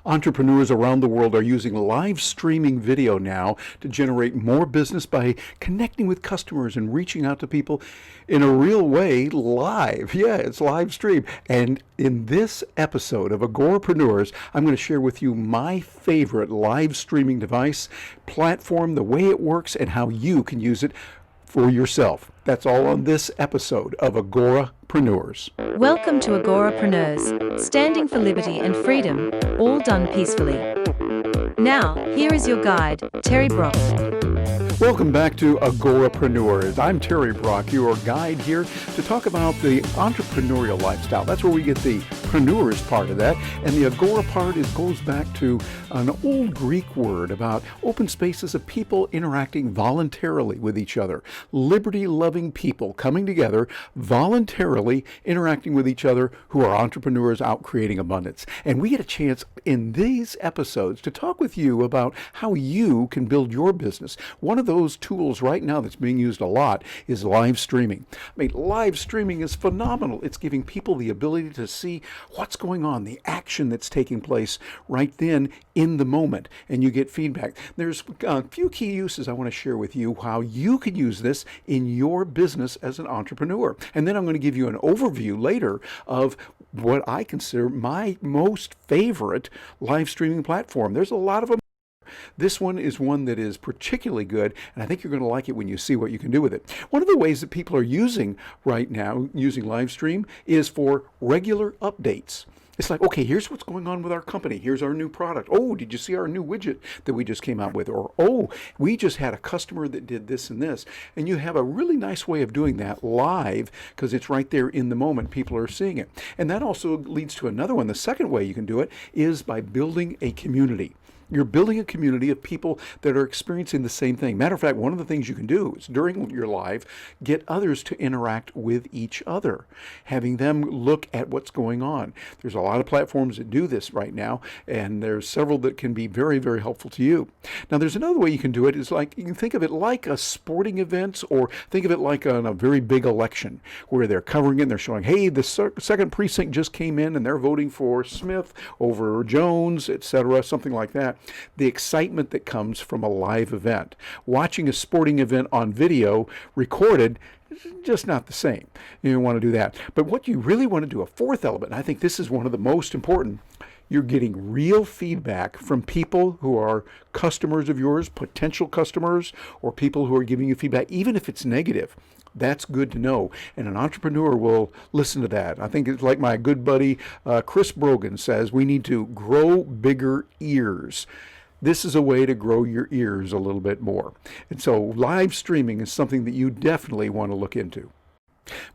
Entrepreneurs around the world are using live streaming video now to generate more business by connecting with customers and reaching out to people in a real way live. Yeah, it's live stream. And in this episode of Agorapreneurs, I'm going to share with you my favorite live streaming device, platform, the way it works, and how you can use it for yourself. That's all on this episode of Agorapreneurs. Welcome to Agorapreneurs, standing for liberty and freedom, all done peacefully. Now, here is your guide, TerryBrock. Welcome back to Agorapreneurs. I'm TerryBrock, your guide here to talk about the entrepreneurial lifestyle. That's where we get the preneurs part of that. And the Agora part goes back to an old Greek word about open spaces of people interacting voluntarily with each other. Liberty-loving people coming together, voluntarily interacting with each other who are entrepreneurs out creating abundance. And we get a chance in these episodes to talk with you about how you can build your business. One of those tools right now that's being used a lot is live streaming. I mean, live streaming is phenomenal. It's giving people the ability to see what's going on, the action that's taking place right then in the moment, and you get feedback. There's a few key uses I want to share with you how you can use this in your business as an entrepreneur. And then I'm going to give you an overview later of what I consider my most favorite live streaming platform. There's a lot of them. This one is one that is particularly good, and I think you're going to like it when you see what you can do with it. One of the ways that people are using right now, using live stream, is for regular updates. It's like, okay, here's what's going on with our company. Here's our new product. Oh, did you see our new widget that we just came out with? Or, oh, we just had a customer that did this and this. And you have a really nice way of doing that live because it's right there in the moment. People are seeing it. And that also leads to another one. The second way you can do it is by building a community. You're building a community of people that are experiencing the same thing. Matter of fact, one of the things you can do is during your live, get others to interact with each other, having them look at what's going on. There's a lot of platforms that do this right now, and there's several that can be very, very helpful to you. Now, there's another way you can do it. Is like you can think of it like a sporting event, or think of it like on a very big election where they're covering it and they're showing, hey, the second precinct just came in and they're voting for Smith over Jones, etc., something like that. The excitement that comes from a live event. Watching a sporting event on video recorded is just not the same. You don't want to do that. But what you really want to do, a fourth element, and I think this is one of the most important, you're getting real feedback from people who are customers of yours, potential customers, or people who are giving you feedback, even if it's negative. That's good to know, and an entrepreneur will listen to that. I think it's like my good buddy Chris Brogan says, we need to grow bigger ears. This is a way to grow your ears a little bit more. And so live streaming is something that you definitely want to look into.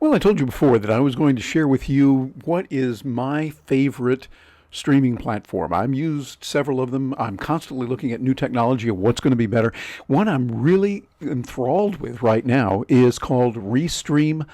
Well, I told you before that I was going to share with you what is my favorite streaming platform. I've used several of them. I'm constantly looking at new technology of what's going to be better. One I'm really enthralled with right now is called Restream.io.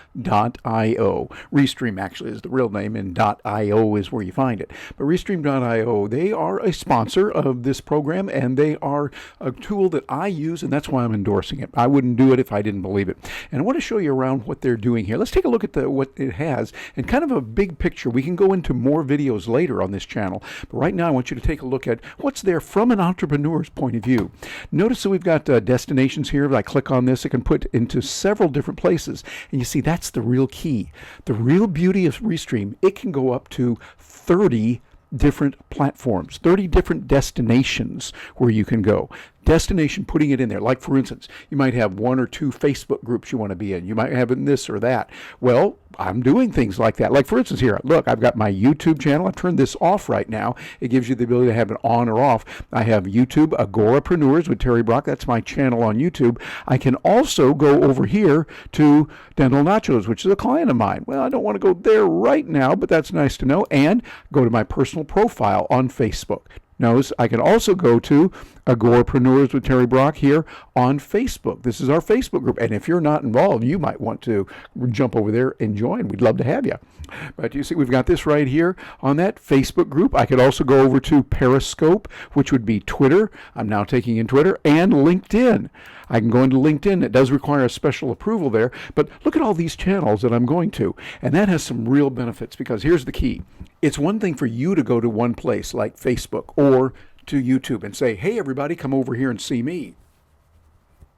Restream actually is the real name, and .io is where you find it. But Restream.io, they are a sponsor of this program, and they are a tool that I use, and that's why I'm endorsing it. I wouldn't do it if I didn't believe it. And I want to show you around what they're doing here. Let's take a look at what it has and kind of a big picture. We can go into more videos later on this channel, but right now I want you to take a look at what's there from an entrepreneur's point of view. Notice that we've got destinations here. If I click on this, it can put into several different places, and you see that's the real key. The real beauty of Restream, it can go up to 30 different platforms, 30 different destinations where you can go. Destination, putting it in there. Like, for instance, you might have one or two Facebook groups you want to be in. You might have in this or that. Well, I'm doing things like that. Like, for instance, here, look, I've got my YouTube channel. I've turned this off right now. It gives you the ability to have it on or off. I have YouTube, Agorapreneurs with TerryBrock. That's my channel on YouTube. I can also go over here to Dental Nachos, which is a client of mine. Well, I don't want to go there right now, but that's nice to know. And go to my personal profile on Facebook. Notice I can also go to Agorapreneurs with Terry Brock here on Facebook. This is our Facebook group. And if you're not involved, you might want to jump over there and join. We'd love to have you. But you see, we've got this right here on that Facebook group. I could also go over to Periscope, which would be Twitter. I'm now taking in Twitter and LinkedIn. I can go into LinkedIn. It does require a special approval there, but look at all these channels that I'm going to. And that has some real benefits, because here's the key. It's one thing for you to go to one place like Facebook or to YouTube and say, hey, everybody, come over here and see me.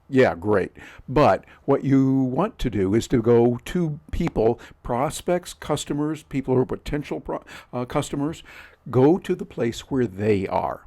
Yeah, great. But what you want to do is to go to people, prospects, customers, people who are potential customers. Go to the place where they are.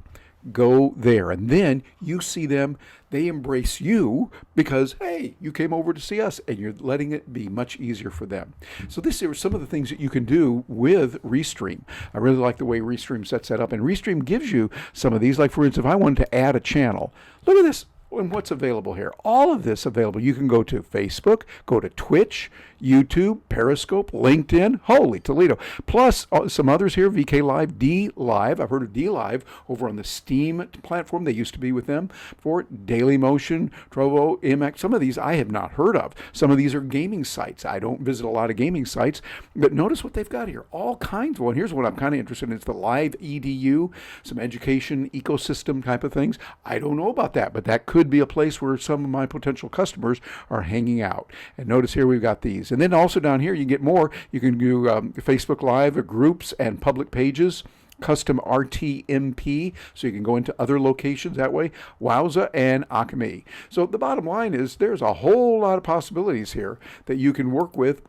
Go there. And then you see them. They embrace you because, hey, you came over to see us, and you're letting it be much easier for them. So this is some of the things that you can do with Restream. I really like the way Restream sets that up. And Restream gives you some of these. Like, for instance, if I wanted to add a channel, look at this. And what's available here? All of this available. You can go to Facebook, go to Twitch, YouTube, Periscope, LinkedIn, holy Toledo. Plus some others here, VK Live, D Live. I've heard of D Live over on the Steam platform. They used to be with them for Daily Motion, Trovo, MX. Some of these I have not heard of. Some of these are gaming sites. I don't visit a lot of gaming sites, but notice what they've got here. All kinds of one. Here's what I'm kind of interested in. It's the Live EDU, some education ecosystem type of things. I don't know about that, but that could be a place where some of my potential customers are hanging out. And notice here we've got these. And then also down here you get more. You can do Facebook Live, groups, and public pages. Custom RTMP, so you can go into other locations that way. Wowza and Acme. So the bottom line is there's a whole lot of possibilities here that you can work with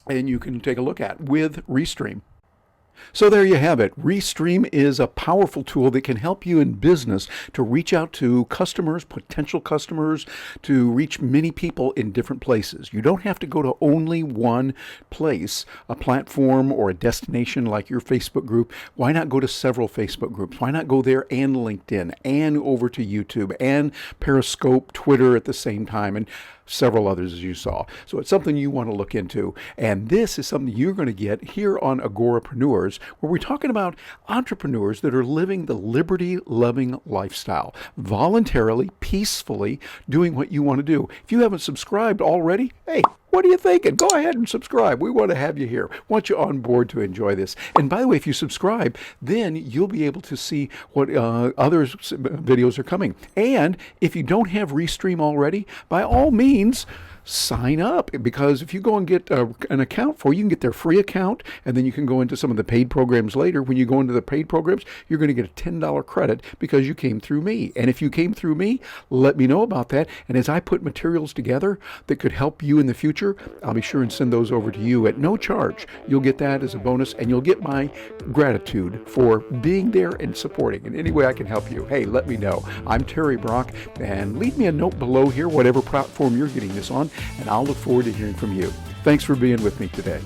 and you can take a look at with Restream. So there you have it. Restream is a powerful tool that can help you in business to reach out to customers, potential customers, to reach many people in different places. You don't have to go to only one place, a platform or a destination like your Facebook group. Why not go to several Facebook groups? Why not go there and LinkedIn and over to YouTube and Periscope, Twitter at the same time, and several others as you saw. So it's something you want to look into. And this is something you're going to get here on Agorapreneurs, where we're talking about entrepreneurs that are living the liberty-loving lifestyle, voluntarily, peacefully doing what you want to do. If you haven't subscribed already, hey, what are you thinking? Go ahead and subscribe. We want to have you here. Want you on board to enjoy this. And by the way, if you subscribe, then you'll be able to see what other videos are coming. And if you don't have Restream already, by all means, sign up, because if you go and get an account you can get their free account, and then you can go into some of the paid programs later. When you go into the paid programs, you're going to get a $10 credit because you came through me. And if you came through me, let me know about that. And as I put materials together that could help you in the future, I'll be sure and send those over to you at no charge. You'll get that as a bonus, and you'll get my gratitude for being there and supporting in any way I can help you. Hey, let me know. I'm Terry Brock, and leave me a note below here, whatever platform you're getting this on, and I'll look forward to hearing from you. Thanks for being with me today.